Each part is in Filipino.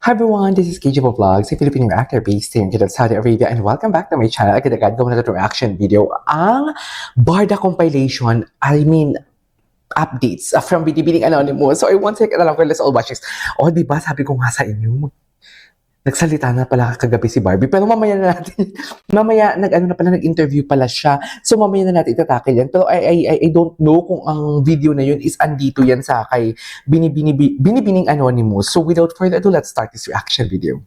Hi everyone, this is KJ Vlogs, a Filipino actor based here in Saudi Arabia, and welcome back to my channel. Agad-agad gawa na ito reaction video. Ang Barda compilation, updates from Binibining Anonymous. So I want to take it along with let's all watch this. Oh, di ba sabi ko nga sa inyo, nagsalita na pala kagabi si Barbie, pero mamaya na natin, nag-interview pala siya. So mamaya na natin itatakil yan. Pero I don't know kung ang video na yun is andito yan sa kay Binibining Anonymous. So without further ado, let's start this reaction video.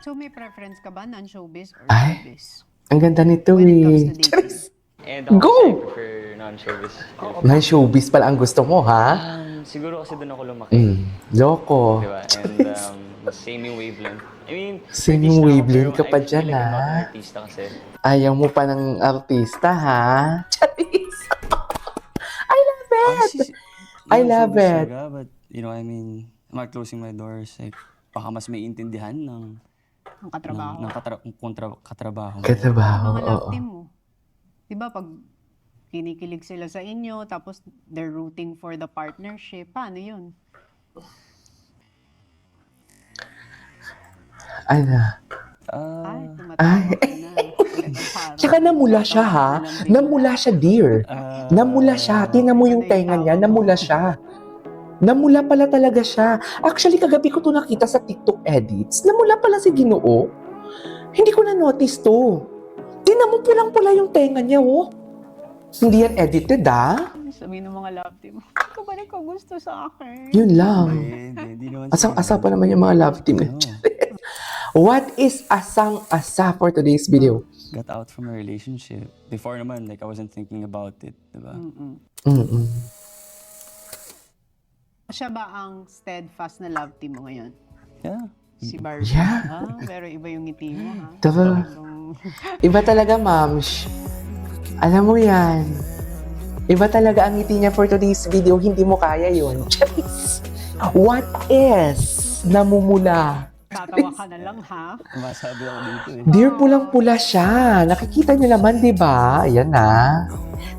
So may preference ka ba, non-showbiz or Ay, showbiz? ang ganda nito When it comes eh. to dating. And ako Go! kasi I prefer non-showbiz. Na-showbiz pala ang gusto mo, ha? Siguro kasi doon ako lumaki. Loko. Di ba? And same yung wavelength. I mean, Same artista yung ako, wavelength pero ka pa I feel dyan, like I'm not ah. an artista kasi. Ayaw mo pa ng artista, ha? Charis! I love it! I love it. But, you know, I mean, I'm not closing my doors. Like, baka mas may intindihan ng Ang katrabaho. katrabaho. Katrabaho, Mga love oo. team mo. Diba pag kinikilig sila sa inyo, tapos they're rooting for the partnership, paano yun? Ano? Ay, Ay. tumatawa ka na. Parang- Tsaka namula siya, ha? Namula siya, dear. Namula siya. Tingnan mo yung tenga niya. Namula siya. Namula pala talaga siya. Actually, kagabi ko to nakita sa TikTok edits. Namula pala si Ginoo. Hindi ko na-notice to. Tingnan mo pulang-pula yung tenga niya, oh. Hindi yan edited, ah. Sabihin ng mga love team, "Bakit ka ba nagkagusto sa akin?" Yun lang. Hindi naman. Asang-asa pa naman yung mga love team. What is asang-asa for today's video? Got out from a relationship. Before naman, like, I wasn't thinking about it, diba? Mm-mm. Siya ba ang steadfast na love team mo ngayon? Yeah. Si Barbie? Yeah. Pero iba yung ngiti mo, ha? Tara. Talagang- Iba talaga, ma'ams. Alam mo yan. Iba talaga ang ngiti niya for today's video. Hindi mo kaya yun. Charis! What is namumula? Tatawa ka na lang, ha? Masabi ako dito eh. Dear, pulang-pula siya. Nakikita niyo naman, di ba? Ayan na.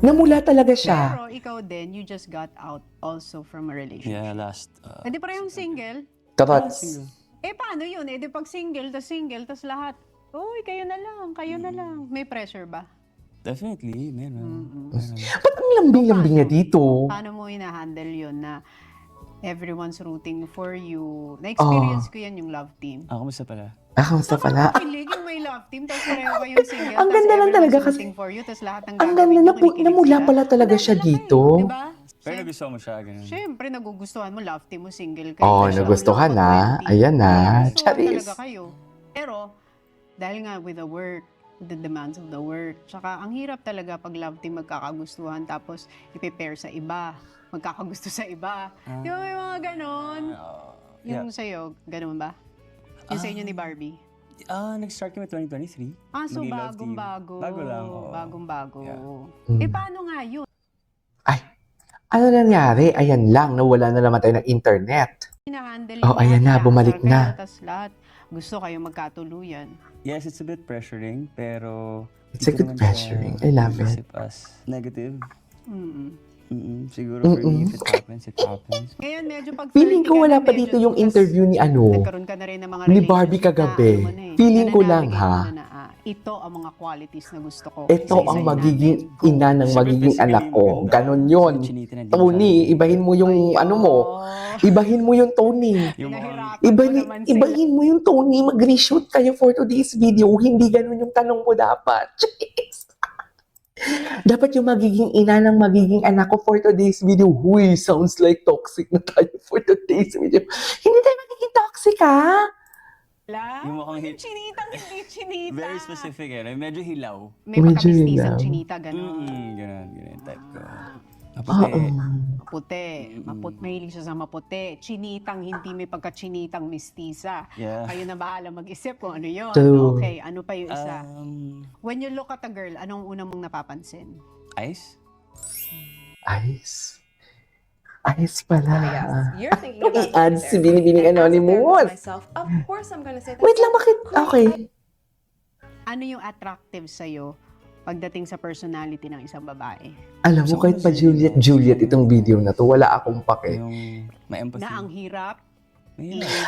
Namula talaga siya. Pero ikaw din, you just got out also from a relationship. Yeah, last. Hindi parehong single? Tarots. Eh, paano yun? Eh, di pag single, tas lahat. Uy, kayo na lang. May pressure ba? Definitely, meron. Ba't ang lambing-lambing niya dito? Paano mo hina-handle yun na everyone's rooting for you? Na-experience ko yan yung love team. Kamusta pala? Kamusta pala? Kilig yung may love team, tapos pareho kayong single. Ang tas ganda lang everyone's talaga kasi- rooting for you, tapos lahat ng Ang gagawin ganda, nyo, kinikilig namula sila. pala talaga Ang siya ganda lang dito. Diba? Pero nagustuhan mo siya, ganun. Siyempre, nagugustuhan mo, love team mo, single kayo. Oh, Tapos nagustuhan love na. mo, 20. Ayan na. Nagustuhan Charis. talaga kayo. Pero, dahil nga with the work, with the demands of the work, tsaka ang hirap talaga pag love team magkakagustuhan tapos i-pair sa iba, magkakagusto sa iba. Di ba may mga ganon? Yung sa'yo, ganon ba? Yung sa inyo ni Barbie? Nag-start kami 2023. So Maging love team. bagong-bago. Bago lang, oo. Bagong-bago. Yeah. Eh, paano nga yun? Ay, ano nangyari? Ayan lang, nawala na naman tayo ng internet. Hinahandle Oh, ayan na, bumalik na. Tapos lahat, gusto kayo magkatuluyan. Yes, it's a bit pressuring, pero... It's a good pressuring. I love it. Isip as negative. Mm-mm. Siguro for me, if it happens, it happens. Ngayon, medyo pag Feeling 30 ko ka wala na, pa medyo dito yung tas interview ni Nagkaroon ka na rin ng mga ni Barbie relationship na kagabi. ano mo na eh, Feeling ko na lang, navigate ha? mo na, ito ang mga qualities na gusto ko. Ito Isa-isahin ang natin. magiging Go. ina ng magiging anak ko. Ganon yun. Tony, ibahin mo yung ano mo. Ibahin mo yung Tony. Yung mga... Pinahirapan ko naman sila. Ibahin mo yung Tony. Mag-reshoot kayo for today's video. Hindi ganon yung tanong mo dapat. Jeez. Dapat yung magiging ina ng magiging anak ko for today's video. Huy, sounds like toxic na tayo for today's video. Hindi tayo magiging toxic, ha? Wala? Yung mukhang Chinitang hindi chinita. Very specific eh. Medyo hilaw. May Medyo pagkapistisang hilaw. chinita, gano'n. Ganun type ko. Oo. Maputi. Mahilig siya sa maputi. Chinitang, hindi may pagka-chinitang mistisa. Yeah. Kayo na bahala mag-isip kung ano yun. True. Okay, ano pa yung isa? Um, When you look at a girl, anong una mong napapansin? Ice? Ice. Ice pala. You're thinking about I-add getting si there. Binibining And as a therapist Anonymous. myself, of course I'm gonna say that. Wait lang, bakit? Okay. Ano yung attractive sa'yo pagdating sa personality ng isang babae? Alam mo, kahit pa Juliet itong video na to, wala akong pake. Yung may empathy. Na ang hirap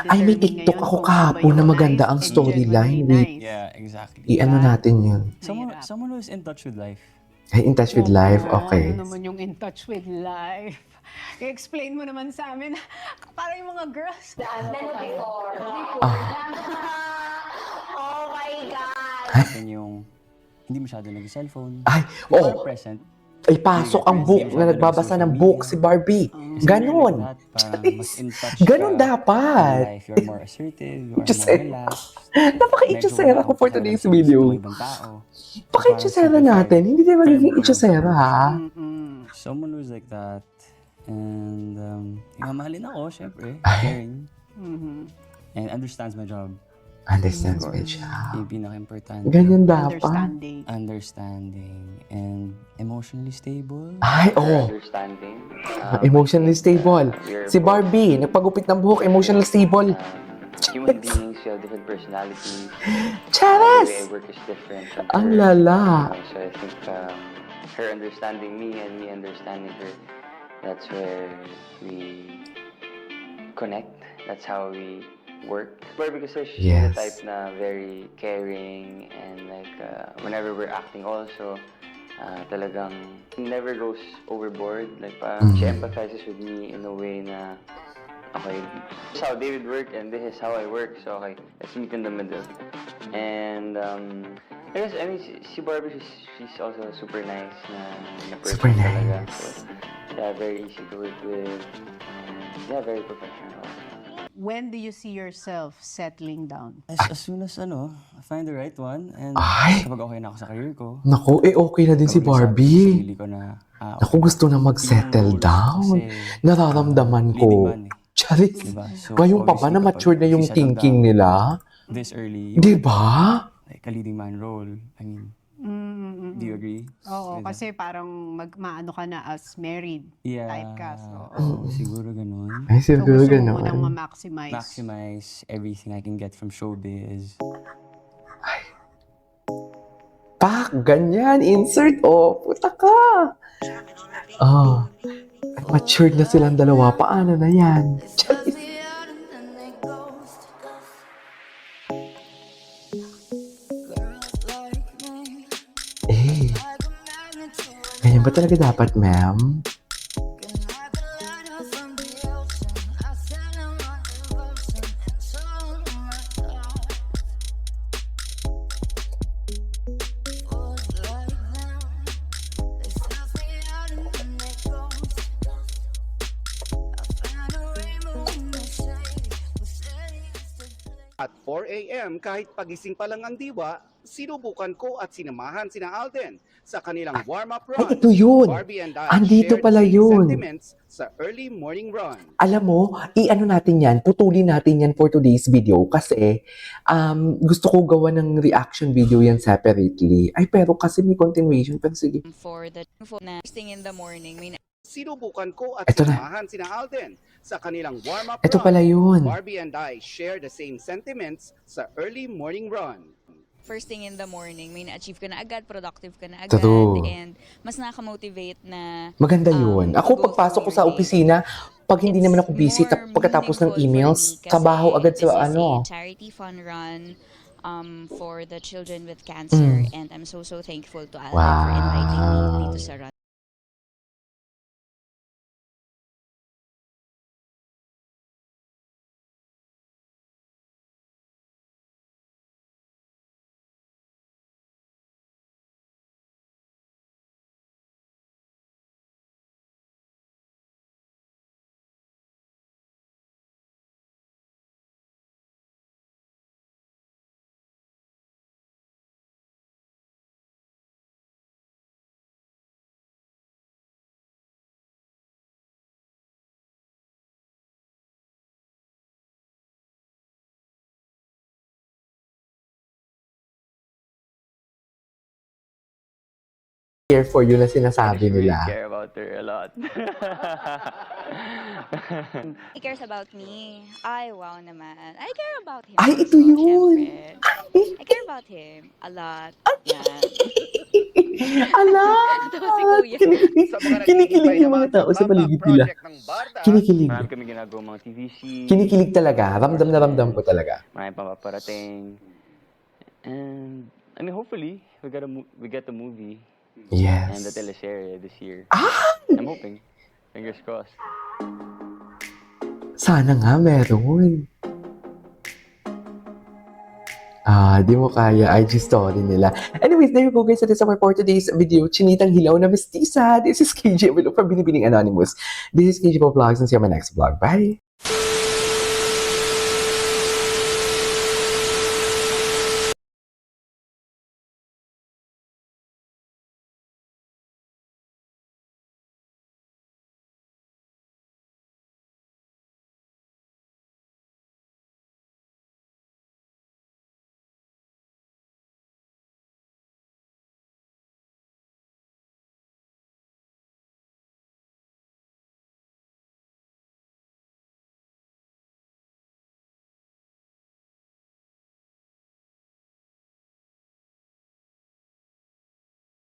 Ay, may TikTok ako kahapon na maganda ang storyline. Wait, Yeah, exactly. i-ano natin yun. Someone who's in touch with life. Ay, in touch with life, okay. Ano naman yung in touch with life? I-explain mo naman sa amin. Para yung mga girls. Yan yung hindi masyado nag-cellphone. Ay, Parang oh, present. ay pasok ang book na nagbabasa ng book si Barbie. Ganon. Parang mas in touch Ganon ka dapat. in life. You're more assertive, you are Just more say- relaxed. Napaka-itchosera ko for today's video. Ibang tao. Paka-itchosera natin. Hindi tayo magiging itchosera, ha? Someone who's like that. And, mamahalin ako, syempre. Caring. And understands my job. Understands me siya. Yung pinaka-importante. Ganyan dapat. Understanding. Understanding. And emotionally stable. Ay, oh. Understanding. Emotionally stable. Si Barbie, nagpagupit ng buhok, emotionally stable. Human beings, we have different personalities. The way I Charis! work is different. from Ang her. lala. So I think her understanding me and me understanding her, that's where we connect. That's how we work. But because she's Yes. the type na very caring and like whenever we're acting also, talagang never goes overboard. Like parang she empathizes with me in a way na okay, this is how David work and this is how I work. So okay, let's meet in the middle. And I guess I mean si Barbie, she's also super nice na person Super talaga. nice. So yeah, very easy to work with. And yeah, very professional. When do you see yourself settling down? As soon as I find the right one. And Ay! kapag okay na ako sa career ko. Naku, okay na din si kapag nasabi ko sa Barbie. sarili ko na, Naku, gusto na mag-settle Yung goals down. kasi Nararamdaman leading ko. man eh. Charis. Diba? So, Ngayon pa ba obviously, na mature na kapag yung settle thinking down nila? This early. Di ba? Like a leading man role. I mean, do you agree? Oo, with that? kasi parang maano ka na as married. Yeah. Typecast, oo. Siguro ganun. Ay, So siguro gusto mo munang ganun. ma-maximize. Maximize everything I can get from showbiz. Pak, ganyan, insert, oh, puta ka. Oh, matured na silang dalawa, paano na yan? Charis. Eh, ganyan ba talaga dapat, ma'am? At 4 a.m. kahit pagising pa lang ang diwa, sinubukan ko at sinamahan sina Alden sa kanilang warm-up run. Ay, ito yun. Barbie and I Andito shared pala same yun. sentiments sa early morning run. Alam mo, i-ano natin yan, putulin natin yan for today's video kasi gusto ko gawa ng reaction video yan separately. Ay, pero kasi may continuation. Pero sige. For the phone na first thing in the morning, may Sinubukan ko at Ito na. sinamahan sina Alden sa kanilang warm-up Ito run. pala yun. Barbie and I share the same sentiments sa early morning run. first thing in the morning, may na-achieve ka na agad, productive ka na agad, True. and mas nakamotivate na Maganda yun. Ako, go pagpasok ko through sa your day. opisina, pag hindi naman ako busy, more pagkatapos ng meaningful emails, for me kasi trabaho agad this sa is ano. a charity fund run for the children with cancer, and I'm so thankful to Alden for inviting me Wow. dito sa run. Here for you na I sinasabi just really nila. care about her a lot. He cares about me. Ay, wow naman. I care about him. Ay, ito also, yun. syempre. I care about him a lot. Yan. Ala! Si Kuya. Kinikilig, Sa mga kinikilig yung naman mga tao sa Love paligid Love nila. Project ng Barda, Kinikilig. Marami kami ginagawa mga TVC. Kinikilig talaga. Ramdam na ramdam ko talaga. Marami pang paparating. And, I mean, hopefully, we get the movie and the Yes. teleserye this year. Ah! I'm hoping. Fingers crossed. Sana nga meron. Di mo kaya. IG story nila. Anyways, there you go guys. That is our for today's video. Chinitang Hilaw na Mestiza. This is KJ Avilo from Binibining Anonymous. This is KJ Vlogs and see you on my next vlog. Bye!